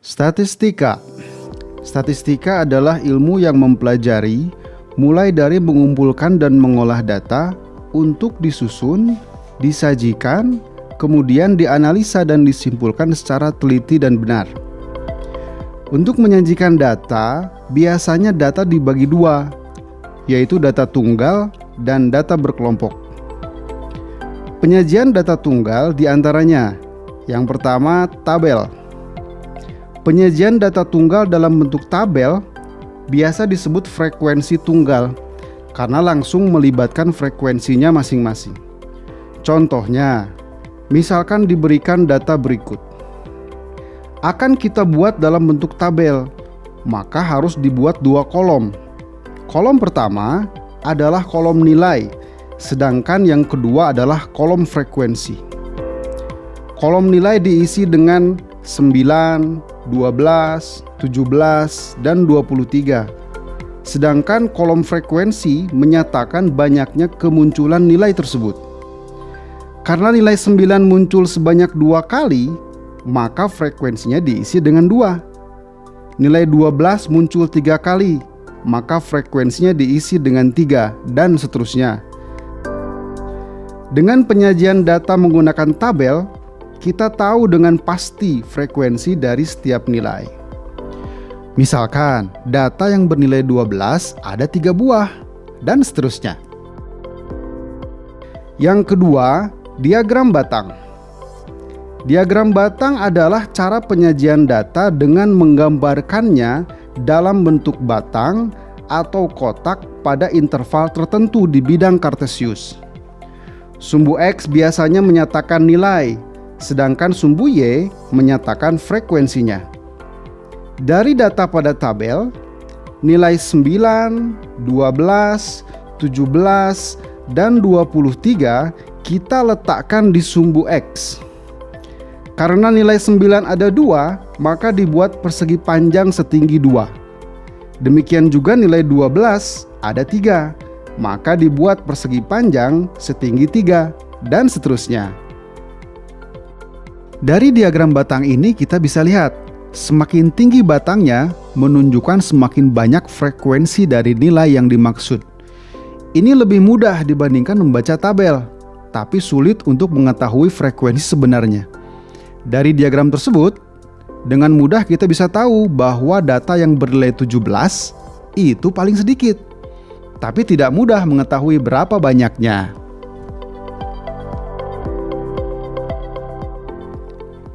Statistika. Statistika adalah ilmu yang mempelajari mulai dari mengumpulkan dan mengolah data untuk disusun, disajikan, kemudian dianalisa dan disimpulkan secara teliti dan benar. Untuk menyajikan data, biasanya data dibagi dua, yaitu data tunggal dan data berkelompok. Penyajian data tunggal diantaranya, yang pertama tabel. Penyajian data tunggal dalam bentuk tabel biasa disebut frekuensi tunggal karena langsung melibatkan frekuensinya masing-masing. Contohnya, misalkan diberikan data berikut. Akan kita buat dalam bentuk tabel, maka harus dibuat dua kolom. Kolom pertama adalah kolom nilai, sedangkan yang kedua adalah kolom frekuensi. Kolom nilai diisi dengan 9, 12, 17, dan 23. Sedangkan kolom frekuensi menyatakan banyaknya kemunculan nilai tersebut. Karena nilai 9 muncul sebanyak 2 kali, maka frekuensinya diisi dengan 2. Nilai 12 muncul 3 kali, maka frekuensinya diisi dengan 3, dan seterusnya. Dengan penyajian data menggunakan tabel, kita tahu dengan pasti frekuensi dari setiap nilai. Misalkan, data yang bernilai 12 ada 3 buah, dan seterusnya. Yang kedua, diagram batang. Diagram batang adalah cara penyajian data dengan menggambarkannya dalam bentuk batang atau kotak pada interval tertentu di bidang kartesius. Sumbu X biasanya menyatakan nilai, sedangkan sumbu Y menyatakan frekuensinya. Dari data pada tabel, nilai 9, 12, 17, dan 23 kita letakkan di sumbu X. Karena nilai 9 ada 2, maka dibuat persegi panjang setinggi 2. Demikian juga nilai 12 ada 3, maka dibuat persegi panjang setinggi 3, dan seterusnya. Dari diagram batang ini kita bisa lihat, semakin tinggi batangnya menunjukkan semakin banyak frekuensi dari nilai yang dimaksud. Ini lebih mudah dibandingkan membaca tabel, tapi sulit untuk mengetahui frekuensi sebenarnya. Dari diagram tersebut, dengan mudah kita bisa tahu bahwa data yang bernilai 17 itu paling sedikit, tapi tidak mudah mengetahui berapa banyaknya.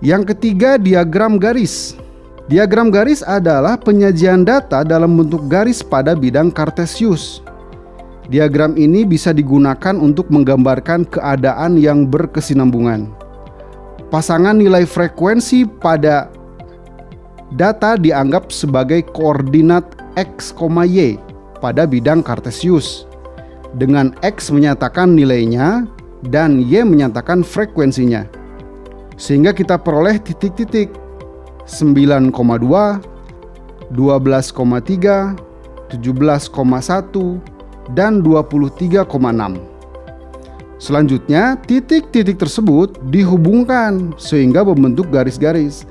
Yang ketiga, diagram garis. Diagram garis adalah penyajian data dalam bentuk garis pada bidang kartesius. Diagram ini bisa digunakan untuk menggambarkan keadaan yang berkesinambungan. Pasangan nilai frekuensi pada data dianggap sebagai koordinat X, Y pada bidang kartesius, dengan X menyatakan nilainya dan Y menyatakan frekuensinya. Sehingga kita peroleh titik-titik 9,2, 12,3, 17,1, dan 23,6. Selanjutnya, titik-titik tersebut dihubungkan sehingga membentuk garis-garis.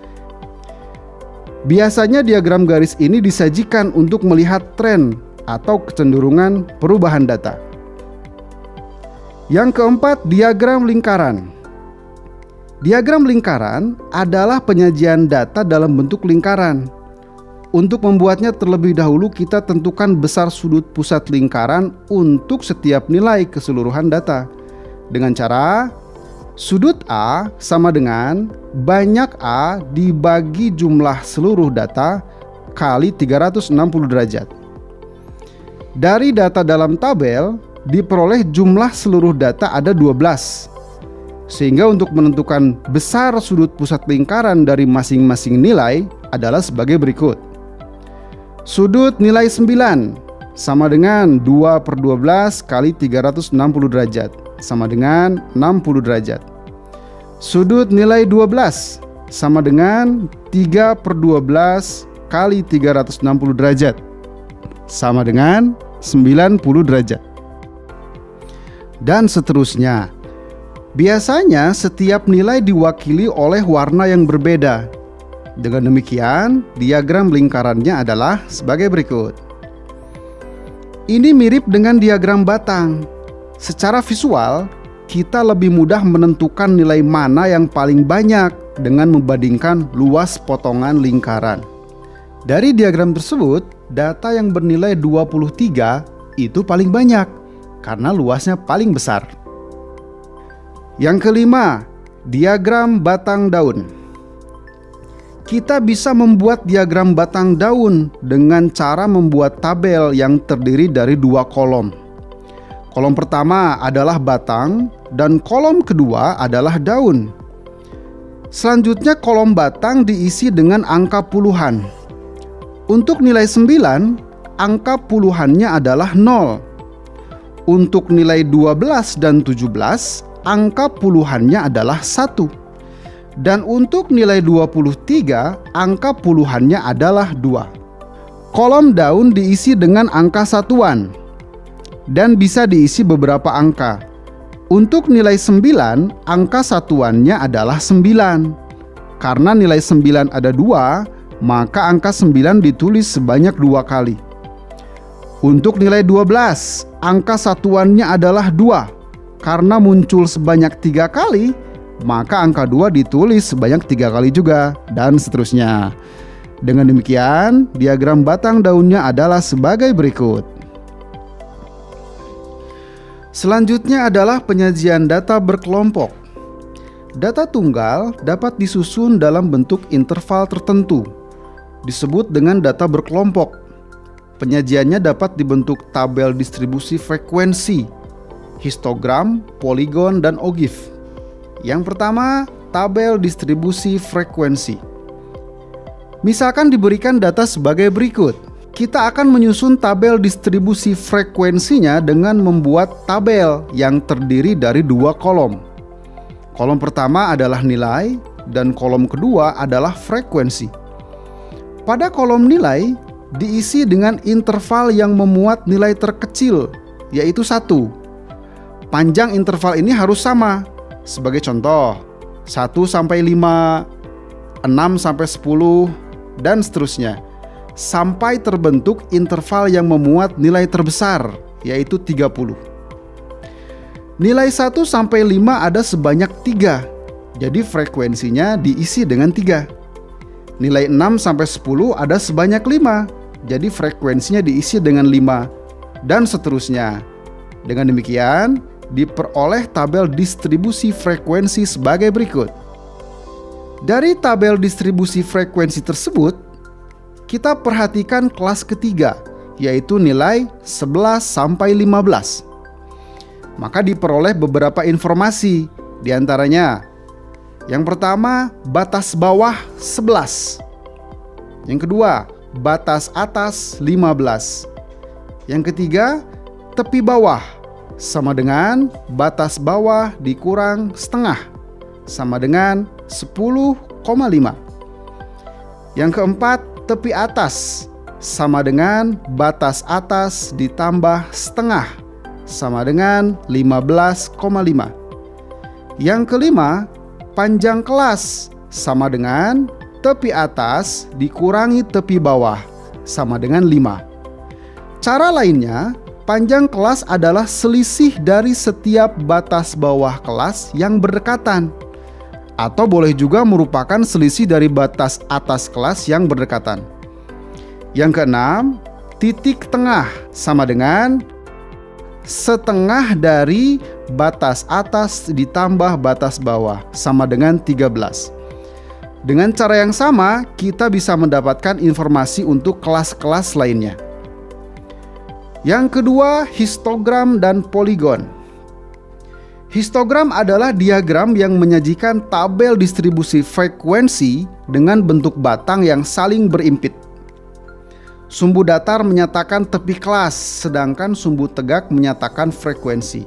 Biasanya diagram garis ini disajikan untuk melihat tren atau kecenderungan perubahan data. Yang keempat, diagram lingkaran. Diagram lingkaran adalah penyajian data dalam bentuk lingkaran. Untuk membuatnya terlebih dahulu kita tentukan besar sudut pusat lingkaran untuk setiap nilai keseluruhan data. Dengan cara sudut A sama dengan banyak A dibagi jumlah seluruh data kali 360 derajat. Dari data dalam tabel diperoleh jumlah seluruh data ada 12. Sehingga untuk menentukan besar sudut pusat lingkaran dari masing-masing nilai adalah sebagai berikut. Sudut nilai 9 sama dengan 2/12 kali 360 derajat, sama dengan 60 derajat. Sudut nilai 12 sama dengan 3/12 kali 360 derajat, sama dengan 90 derajat. Dan seterusnya. Biasanya setiap nilai diwakili oleh warna yang berbeda. Dengan demikian, diagram lingkarannya adalah sebagai berikut. Ini mirip dengan diagram batang. Secara visual, kita lebih mudah menentukan nilai mana yang paling banyak dengan membandingkan luas potongan lingkaran. Dari diagram tersebut, data yang bernilai 23 itu paling banyak karena luasnya paling besar. Yang kelima, diagram batang daun. Kita bisa membuat diagram batang daun dengan cara membuat tabel yang terdiri dari dua kolom. Kolom pertama adalah batang dan kolom kedua adalah daun. Selanjutnya kolom batang diisi dengan angka puluhan. Untuk nilai 9, angka puluhannya adalah 0. Untuk nilai 12 dan 17, angka puluhannya adalah 1. Dan untuk nilai 23, angka puluhannya adalah 2. Kolom daun diisi dengan angka satuan dan bisa diisi beberapa angka. Untuk nilai 9, angka satuannya adalah 9. Karena nilai 9 ada 2, maka angka 9 ditulis sebanyak 2 kali. Untuk nilai 12, angka satuannya adalah 2. Karena muncul sebanyak 3 kali, maka angka 2 ditulis sebanyak 3 kali juga, dan seterusnya. Dengan demikian, diagram batang daunnya adalah sebagai berikut. Selanjutnya adalah penyajian data berkelompok. Data tunggal dapat disusun dalam bentuk interval tertentu, disebut dengan data berkelompok. Penyajiannya dapat dibentuk tabel distribusi frekuensi, histogram, poligon, dan ogif. Yang pertama, tabel distribusi frekuensi. Misalkan diberikan data sebagai berikut. Kita akan menyusun tabel distribusi frekuensinya dengan membuat tabel yang terdiri dari dua kolom. Kolom pertama adalah nilai dan kolom kedua adalah frekuensi. Pada kolom nilai diisi dengan interval yang memuat nilai terkecil, yaitu 1. Panjang interval ini harus sama. Sebagai contoh, 1 sampai 5, 6 sampai 10, dan seterusnya, sampai terbentuk interval yang memuat nilai terbesar, yaitu 30. Nilai 1 sampai 5 ada sebanyak 3, jadi frekuensinya diisi dengan 3. Nilai 6 sampai 10 ada sebanyak 5, jadi frekuensinya diisi dengan 5, dan seterusnya. Dengan demikian, diperoleh tabel distribusi frekuensi sebagai berikut. Dari tabel distribusi frekuensi tersebut, kita perhatikan kelas ketiga, yaitu nilai 11 sampai 15. Maka diperoleh beberapa informasi, diantaranya yang pertama, batas bawah 11. Yang kedua, batas atas 15. Yang ketiga, tepi bawah sama dengan batas bawah dikurang setengah, sama dengan 10,5. Yang keempat, tepi atas sama dengan batas atas ditambah setengah, sama dengan 15,5. Yang kelima, panjang kelas sama dengan tepi atas dikurangi tepi bawah, sama dengan 5. Cara lainnya, panjang kelas adalah selisih dari setiap batas bawah kelas yang berdekatan, atau boleh juga merupakan selisih dari batas atas kelas yang berdekatan. Yang keenam, titik tengah sama dengan setengah dari batas atas ditambah batas bawah, sama dengan 13. Dengan cara yang sama, kita bisa mendapatkan informasi untuk kelas-kelas lainnya. Yang kedua, histogram dan poligon. Histogram adalah diagram yang menyajikan tabel distribusi frekuensi dengan bentuk batang yang saling berimpit. Sumbu datar menyatakan tepi kelas, sedangkan sumbu tegak menyatakan frekuensi.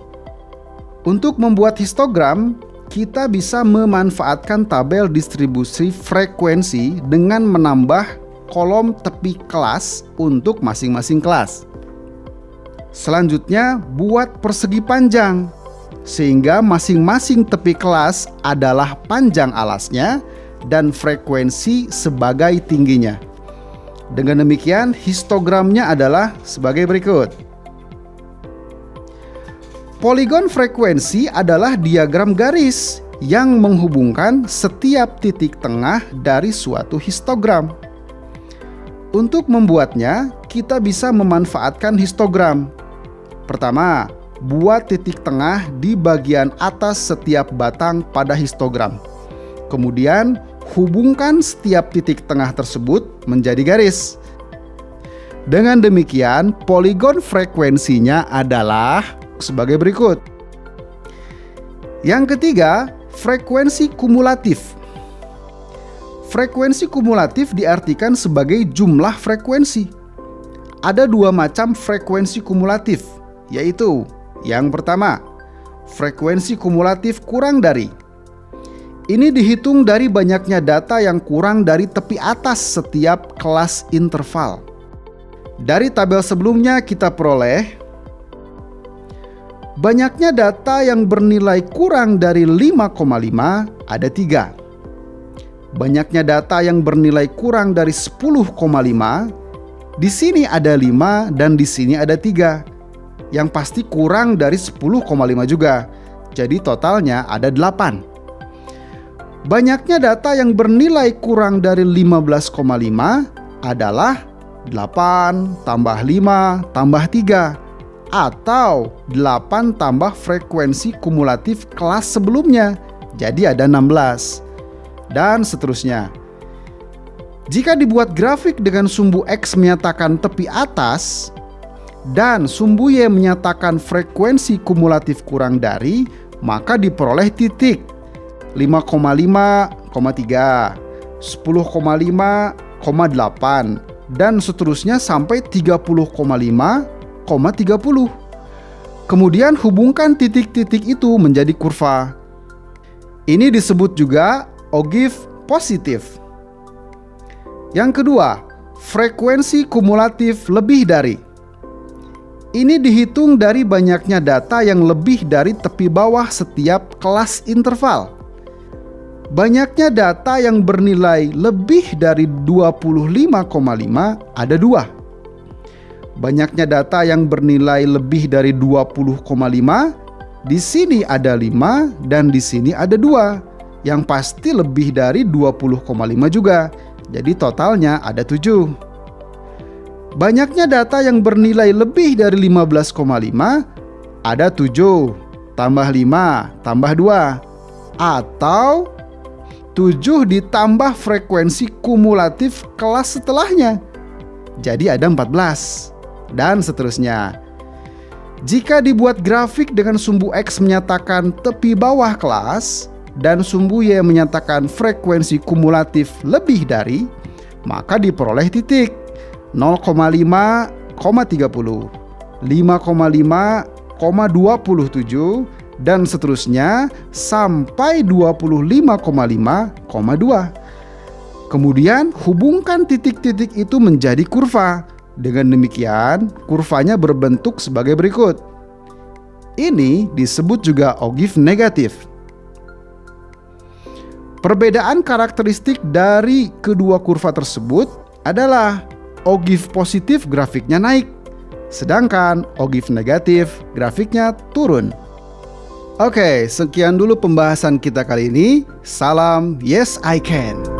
Untuk membuat histogram, kita bisa memanfaatkan tabel distribusi frekuensi dengan menambah kolom tepi kelas untuk masing-masing kelas. Selanjutnya, buat persegi panjang, sehingga masing-masing tepi kelas adalah panjang alasnya dan frekuensi sebagai tingginya. Dengan demikian, histogramnya adalah sebagai berikut. Poligon frekuensi adalah diagram garis yang menghubungkan setiap titik tengah dari suatu histogram. Untuk membuatnya, kita bisa memanfaatkan histogram. Pertama, buat titik tengah di bagian atas setiap batang pada histogram. Kemudian, hubungkan setiap titik tengah tersebut menjadi garis. Dengan demikian, poligon frekuensinya adalah sebagai berikut. Yang ketiga, frekuensi kumulatif. Frekuensi kumulatif diartikan sebagai jumlah frekuensi. Ada dua macam frekuensi kumulatif, yaitu yang pertama, frekuensi kumulatif kurang dari. Ini dihitung dari banyaknya data yang kurang dari tepi atas setiap kelas interval. Dari tabel sebelumnya kita peroleh banyaknya data yang bernilai kurang dari 5,5 ada 3. Banyaknya data yang bernilai kurang dari 10,5, di sini ada 5 dan di sini ada 3. Yang pasti kurang dari 10,5 juga. Jadi totalnya ada 8. Banyaknya data yang bernilai kurang dari 15,5 adalah 8 tambah 5 tambah 3 atau 8 tambah frekuensi kumulatif kelas sebelumnya. Jadi ada 16. Dan seterusnya. Jika dibuat grafik dengan sumbu X menyatakan tepi atas dan sumbu Y menyatakan frekuensi kumulatif kurang dari, maka diperoleh titik 5,5,3, 10,5,8, dan seterusnya sampai 30,5,30. Kemudian hubungkan titik-titik itu menjadi kurva. Ini disebut juga ogive positif. Yang kedua, frekuensi kumulatif lebih dari. Ini dihitung dari banyaknya data yang lebih dari tepi bawah setiap kelas interval. Banyaknya data yang bernilai lebih dari 25,5 ada 2. Banyaknya data yang bernilai lebih dari 20,5, di sini ada 5 dan di sini ada 2. Yang pasti lebih dari 20,5 juga. Jadi totalnya ada 7. Banyaknya data yang bernilai lebih dari 15,5 ada 7 tambah 5 tambah 2 atau 7 ditambah frekuensi kumulatif kelas setelahnya. Jadi ada 14 dan seterusnya. Jika dibuat grafik dengan sumbu X menyatakan tepi bawah kelas dan sumbu Y menyatakan frekuensi kumulatif lebih dari, maka diperoleh titik 0,5,30, 5,5,27 dan seterusnya sampai 25,5,2. Kemudian hubungkan titik-titik itu menjadi kurva. Dengan demikian, kurvanya berbentuk sebagai berikut. Ini disebut juga ogive negatif. Perbedaan karakteristik dari kedua kurva tersebut adalah ogive positif grafiknya naik, sedangkan ogive negatif grafiknya turun. Oke, sekian dulu pembahasan kita kali ini. Salam Yes I Can.